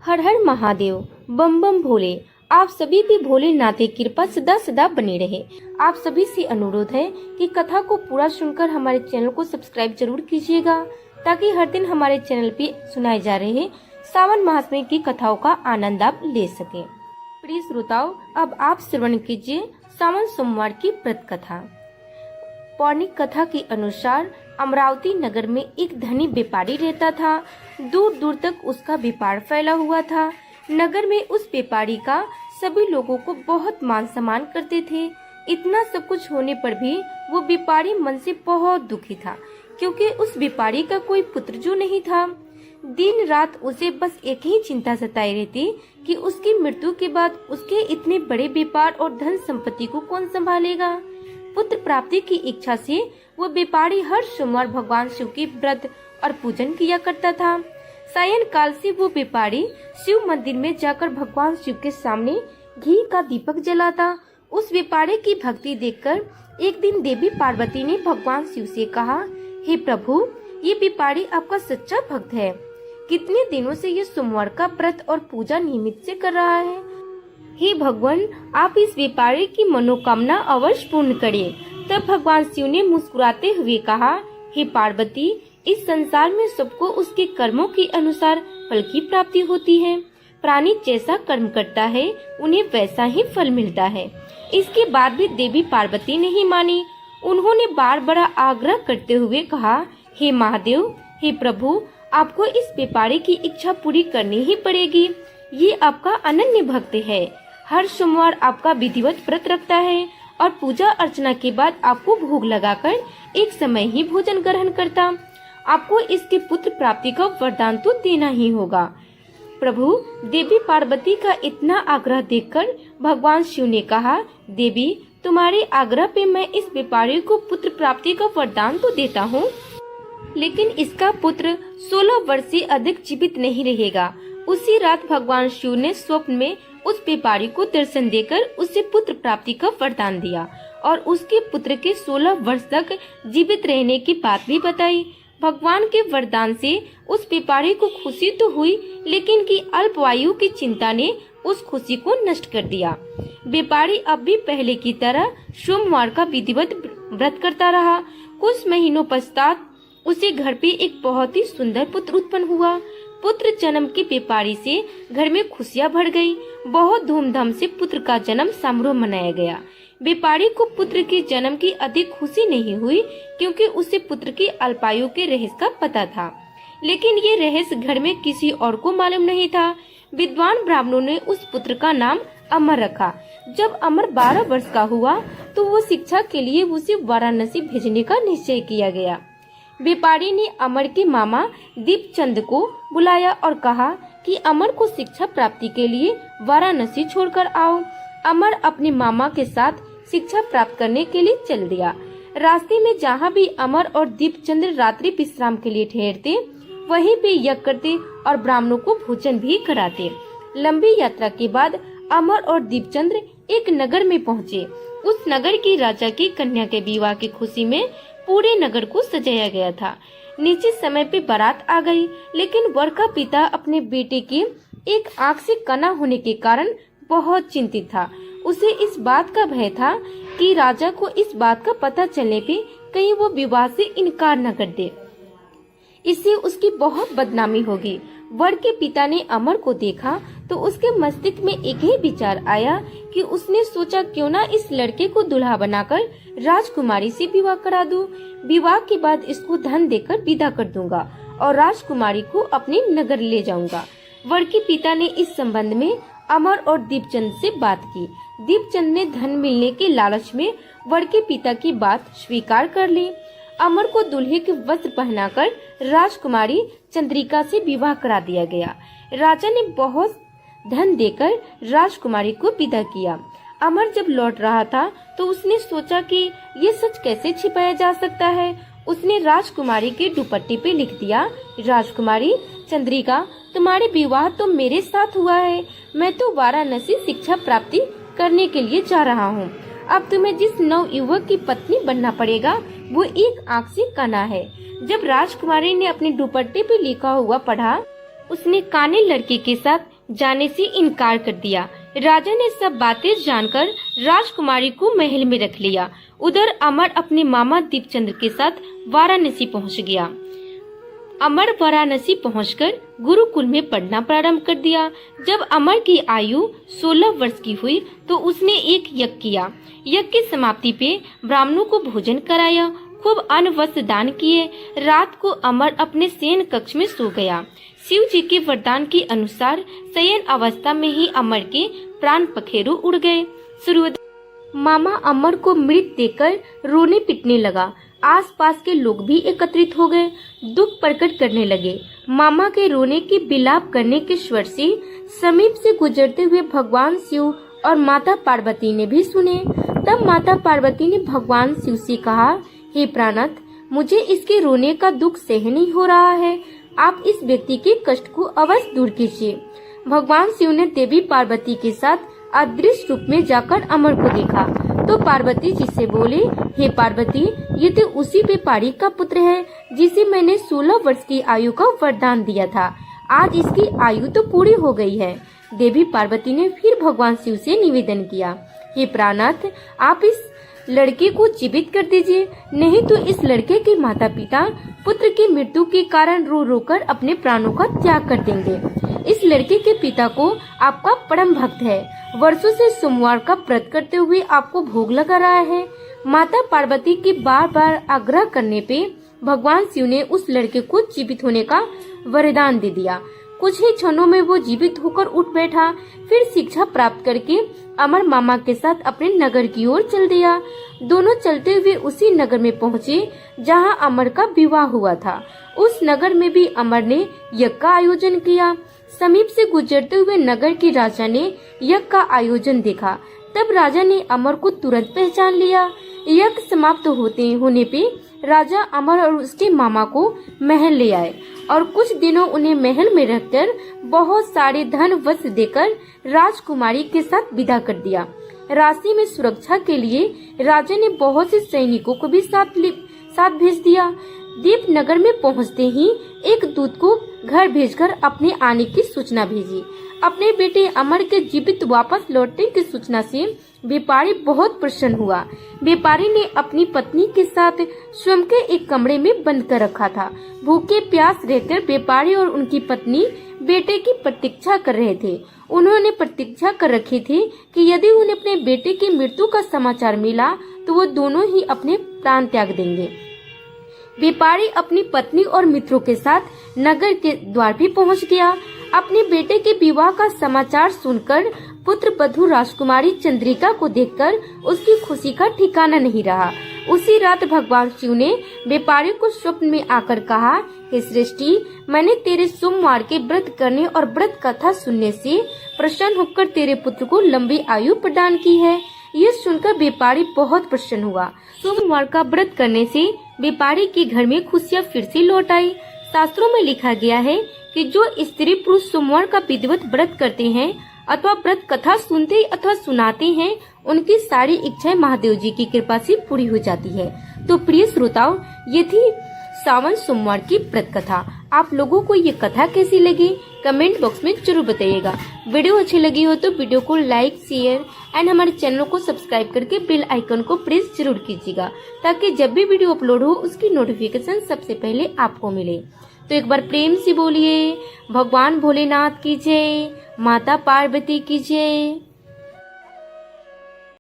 हर हर महादेव, बम बम भोले। आप सभी भी भोलेनाथ की कृपा सदा सदा बनी रहे। आप सभी से अनुरोध है कि कथा को पूरा सुनकर हमारे चैनल को सब्सक्राइब जरूर कीजिएगा, ताकि हर दिन हमारे चैनल पे सुनाए जा रहे सावन मास में की कथाओं का आनंद आप ले सके। प्रिय श्रोताओं, अब आप श्रवण कीजिए सावन सोमवार की व्रत कथा। पौराणिक कथा के अनुसार अमरावती नगर में एक धनी व्यापारी रहता था। दूर दूर तक उसका व्यापार फैला हुआ था। नगर में उस व्यापारी का सभी लोगों को बहुत मान सम्मान करते थे। इतना सब कुछ होने पर भी वो व्यापारी मन से बहुत दुखी था, क्योंकि उस व्यापारी का कोई पुत्र जो नहीं था। दिन रात उसे बस एक ही चिंता सताई रहती कि उसकी मृत्यु के बाद उसके इतने बड़े व्यापार और धन संपत्ति को कौन संभालेगा। पुत्र प्राप्ति की इच्छा से वो व्यापारी हर सोमवार भगवान शिव की व्रत और पूजन किया करता था। सायं काल से वो व्यापारी शिव मंदिर में जाकर भगवान शिव के सामने घी का दीपक जलाता। उस व्यापारी की भक्ति देखकर एक दिन देवी पार्वती ने भगवान शिव से कहा, हे प्रभु, ये व्यापारी आपका सच्चा भक्त है। कितने दिनों से ये सोमवार का व्रत और पूजा नियमित से कर रहा है। हे भगवान, आप इस व्यापारी की मनोकामना अवश्य पूर्ण करें। तब भगवान शिव ने मुस्कुराते हुए कहा, हे पार्वती, इस संसार में सबको उसके कर्मों के अनुसार फल की प्राप्ति होती है। प्राणी जैसा कर्म करता है उन्हें वैसा ही फल मिलता है। इसके बाद भी देवी पार्वती नहीं मानी। उन्होंने बार बार आग्रह करते हुए कहा, हे महादेव, हे प्रभु, आपको इस व्यापारी की इच्छा पूरी करनी ही पड़ेगी। ये आपका अनन्य भक्त है। हर सोमवार आपका विधिवत व्रत रखता है और पूजा अर्चना के बाद आपको भोग लगाकर एक समय ही भोजन ग्रहण करता। आपको इसके पुत्र प्राप्ति का वरदान तो देना ही होगा। प्रभु, देवी पार्वती का इतना आग्रह देखकर भगवान शिव ने कहा, देवी, तुम्हारे आग्रह पे मैं इस व्यापारी को पुत्र प्राप्ति का वरदान तो देता हूँ, लेकिन इसका पुत्र 16 वर्ष से अधिक जीवित नहीं रहेगा। उसी रात भगवान शिव ने स्वप्न में उस व्यापारी को दर्शन देकर उसे पुत्र प्राप्ति का वरदान दिया और उसके पुत्र के 16 वर्ष तक जीवित रहने की बात भी बताई। भगवान के वरदान से उस व्यापारी को खुशी तो हुई, लेकिन की अल्पवायु की चिंता ने उस खुशी को नष्ट कर दिया। व्यापारी अब भी पहले की तरह सोमवार का विधिवत व्रत करता रहा। कुछ महीनों पश्चात उसे घर पे एक बहुत ही सुंदर पुत्र उत्पन्न हुआ। पुत्र जन्म के व्यापारी से घर में खुशियां भर गई। बहुत धूमधाम से पुत्र का जन्म समारोह मनाया गया। व्यापारी को पुत्र के जन्म की अधिक खुशी नहीं हुई, क्योंकि उसे पुत्र की अल्पायु के रहस्य का पता था, लेकिन ये रहस्य घर में किसी और को मालूम नहीं था। विद्वान ब्राह्मणों ने उस पुत्र का नाम अमर रखा। जब अमर 12 वर्ष का हुआ तो वो शिक्षा के लिए उसे वाराणसी भेजने का निश्चय किया गया। व्यापारी ने अमर के मामा दीपचंद को बुलाया और कहा कि अमर को शिक्षा प्राप्ति के लिए वाराणसी छोड़कर आओ। अमर अपने मामा के साथ शिक्षा प्राप्त करने के लिए चल दिया। रास्ते में जहाँ भी अमर और दीपचंद रात्रि विश्राम के लिए ठहरते, वहीं पे यज्ञ करते और ब्राह्मणों को भोजन भी कराते। लंबी यात्रा के बाद अमर और दीपचंद एक नगर में पहुँचे। उस नगर की राजा की कन्या के विवाह की खुशी में पूरे नगर को सजाया गया था। निश्चित समय पे बारात आ गई, लेकिन वर का पिता अपने बेटे की एक आंख से कना होने के कारण बहुत चिंतित था। उसे इस बात का भय था कि राजा को इस बात का पता चलने पे कहीं वो विवाह से इनकार न कर दे, इससे उसकी बहुत बदनामी होगी। वर के पिता ने अमर को देखा तो उसके मस्तिष्क में एक ही विचार आया कि उसने सोचा, क्यों ना इस लड़के को दुल्हा बनाकर राजकुमारी से विवाह करा दूं। विवाह के बाद इसको धन देकर विदा कर दूंगा और राजकुमारी को अपने नगर ले जाऊंगा। वर के पिता ने इस संबंध में अमर और दीपचंद से बात की। दीपचंद ने धन मिलने के लालच में वर के पिता की बात स्वीकार कर ली। अमर को दूल्हे के वस्त्र पहनाकर राजकुमारी चंद्रिका से विवाह करा दिया गया। राजा ने बहुत धन देकर राजकुमारी को विदा किया। अमर जब लौट रहा था तो उसने सोचा कि ये सच कैसे छिपाया जा सकता है। उसने राजकुमारी के दुपट्टे पे लिख दिया, राजकुमारी चंद्रिका, तुम्हारे विवाह तो मेरे साथ हुआ है। मैं तो वाराणसी शिक्षा प्राप्ति करने के लिए जा रहा हूँ। अब तुम्हें जिस नव युवक की पत्नी बनना पड़ेगा वो एक आंख से काना है। जब राजकुमारी ने अपने दुपट्टे पे लिखा हुआ पढ़ा, उसने काने लड़के के साथ जाने से इनकार कर दिया। राजा ने सब बातें जानकर राजकुमारी को महल में रख लिया। उधर अमर अपने मामा दीपचंद्र के साथ वाराणसी पहुंच गया। अमर वाराणसी पहुंचकर गुरुकुल में पढ़ना प्रारंभ कर दिया। जब अमर की आयु 16 वर्ष की हुई तो उसने एक यज्ञ किया। यज्ञ की समाप्ति पे ब्राह्मणों को भोजन कराया, खूब अन्न वस्त्र दान किए। रात को अमर अपने शयन कक्ष में सो गया। शिव जी के वरदान के अनुसार शयन अवस्था में ही अमर के प्राण पखेरु उड़ गए। सूर्योदय मामा अमर को मृत देखकर रोने पिटने लगा। आसपास के लोग भी एकत्रित हो गए, दुख प्रकट करने लगे। मामा के रोने की विलाप करने के स्वर से समीप से गुजरते हुए भगवान शिव और माता पार्वती ने भी सुने। तब माता पार्वती ने भगवान शिव से कहा, हे प्राणनाथ, मुझे इसके रोने का दुख सहन नहीं हो रहा है। आप इस व्यक्ति के कष्ट को अवश्य दूर कीजिए। भगवान शिव ने देवी पार्वती के साथ अदृश्य रूप में जाकर अमर को देखा तो पार्वती जी से बोले, हे पार्वती, ये तो उसी व्यापारी का पुत्र है जिसे मैंने 16 वर्ष की आयु का वरदान दिया था। आज इसकी आयु तो पूरी हो गई है। देवी पार्वती ने फिर भगवान शिव से निवेदन किया, हे प्राणनाथ, आप इस लड़के को जीवित कर दीजिए, नहीं तो इस लड़के के माता पिता पुत्र की मृत्यु के कारण रो रो कर अपने प्राणों का त्याग कर देंगे। इस लड़के के पिता को आपका परम भक्त है, वर्षों से सोमवार का व्रत करते हुए आपको भोग लगा रहा है। माता पार्वती के बार बार आग्रह करने पे भगवान शिव ने उस लड़के को जीवित होने का वरदान दे दिया। कुछ ही क्षणों में वो जीवित होकर उठ बैठा। फिर शिक्षा प्राप्त करके अमर मामा के साथ अपने नगर की ओर चल दिया। दोनों चलते हुए उसी नगर में पहुँचे जहाँ अमर का विवाह हुआ था। उस नगर में भी अमर ने यज्ञ का आयोजन किया। समीप से गुजरते हुए नगर के राजा ने यज्ञ का आयोजन देखा। तब राजा ने अमर को तुरंत पहचान लिया। यज्ञ समाप्त होने पे राजा अमर और उसके मामा को महल ले आए और कुछ दिनों उन्हें महल में रखकर बहुत सारे धन वस्त्र देकर राजकुमारी के साथ विदा कर दिया। राशि में सुरक्षा के लिए राजा ने बहुत से सैनिकों को भी साथ भेज दिया। दीप नगर में पहुंचते ही एक दूत को घर भेजकर अपने आने की सूचना भेजी। अपने बेटे अमर के जीवित वापस लौटने की सूचना से व्यापारी बहुत प्रसन्न हुआ। व्यापारी ने अपनी पत्नी के साथ स्वयं के एक कमरे में बंद कर रखा था। भूखे प्यास रहकर व्यापारी और उनकी पत्नी बेटे की प्रतीक्षा कर रहे थे। उन्होंने प्रतीक्षा कर रखी थी कि यदि उन्हें अपने बेटे की मृत्यु का समाचार मिला तो वो दोनों ही अपने प्राण त्याग देंगे। व्यापारी अपनी पत्नी और मित्रों के साथ नगर के द्वार भी पहुंच गया। अपने बेटे के विवाह का समाचार सुनकर पुत्र वधू राजकुमारी चंद्रिका को देखकर उसकी खुशी का ठिकाना नहीं रहा। उसी रात भगवान शिव ने व्यापारी को स्वप्न में आकर कहा, हे सृष्टि, मैंने तेरे सोमवार के व्रत करने और व्रत कथा सुनने से प्रसन्न होकर तेरे पुत्र को लंबी आयु प्रदान की है। यह सुनकर व्यापारी बहुत प्रसन्न हुआ। सोमवार का व्रत करने से व्यापारी के घर में खुशियाँ फिर से लौट आई। शास्त्रों में लिखा गया है कि जो स्त्री पुरुष सोमवार का विधिवत व्रत करते हैं अथवा व्रत कथा सुनते अथवा सुनाते हैं, उनकी सारी इच्छाएं महादेव जी की कृपा से पूरी हो जाती है। तो प्रिय श्रोताओं, ये थी सावन सोमवार की व्रत कथा। आप लोगों को ये कथा कैसी लगी कमेंट बॉक्स में जरूर बताइएगा। वीडियो अच्छी लगी हो तो वीडियो को लाइक, शेयर एंड हमारे चैनल को सब्सक्राइब करके बेल आइकन को प्रेस जरूर कीजिएगा, ताकि जब भी वीडियो अपलोड हो उसकी नोटिफिकेशन सबसे पहले आपको मिले। तो एक बार प्रेम से बोलिए, भगवान भोलेनाथ की जय, माता पार्वती की जय।